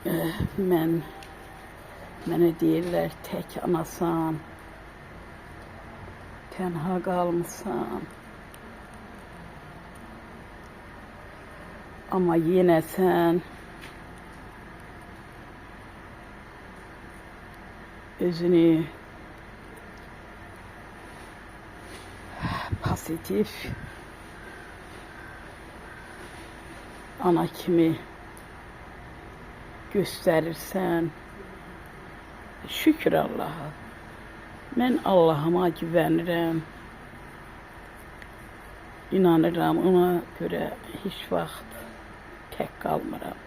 Mənə deyirlər tək anasan, tənha qalmısan. Amma yenə sən özünü pozitif ana kimi göstərirsən. Şükür Allaha. Mən Allahıma güvənirəm. İnanıram, ona görə heç vaxt tək qalmıram.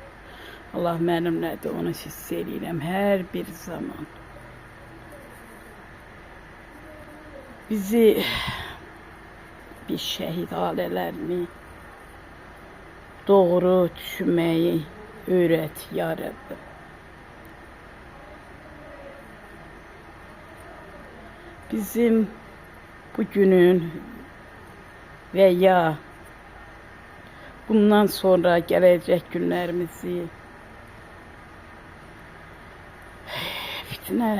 Allah mənimlədir, onu hiss edirəm hər bir zaman. Bizi bir şəhid ailələrini doğru düşünməyi öyrət ya Rəbbim. Bizim bugünün və ya bundan sonra gələcək günlərimizi fitnə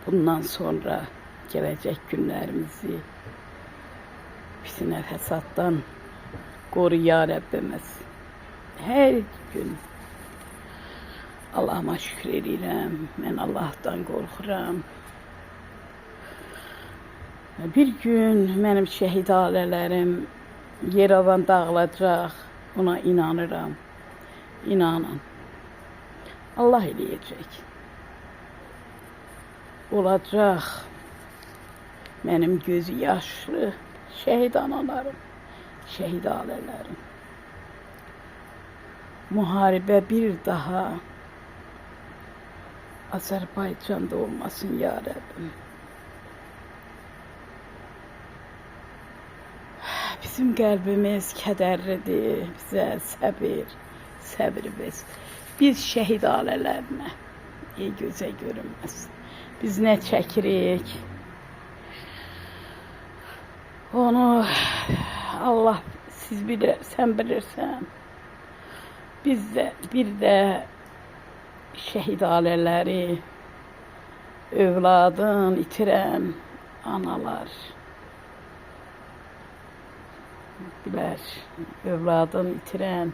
bundan sonra gələcək günlərimizi fitnə fəsaddan qoru ya Rəbbimiz. Hər gün Allahıma şükür edirəm. Mən Allahdan qorxuram. Bir gün mənim şəhid ailələrim Yerevan dağılacaq. Ona inanıram. İnanın. Allah eləyəcək. Olacaq. Mənim gözü yaşlı şəhid analarım, şəhid ailələrim. Müharibə bir daha Azərbaycanda olmasın ya Rəbbim. Bizim qəlbimiz kədərlidir, bizə səbir ver. Biz şəhid ailələrinə gözə görünməsin. Biz nə çəkirik? Onu Allah sən bilirsən. Bir də şəhid ailələri, övladın itirən analar bilər, övladın itirən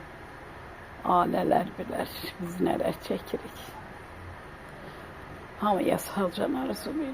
ailələr bilər, biz nələr çəkirik. Hamıya sağ can arzu verir.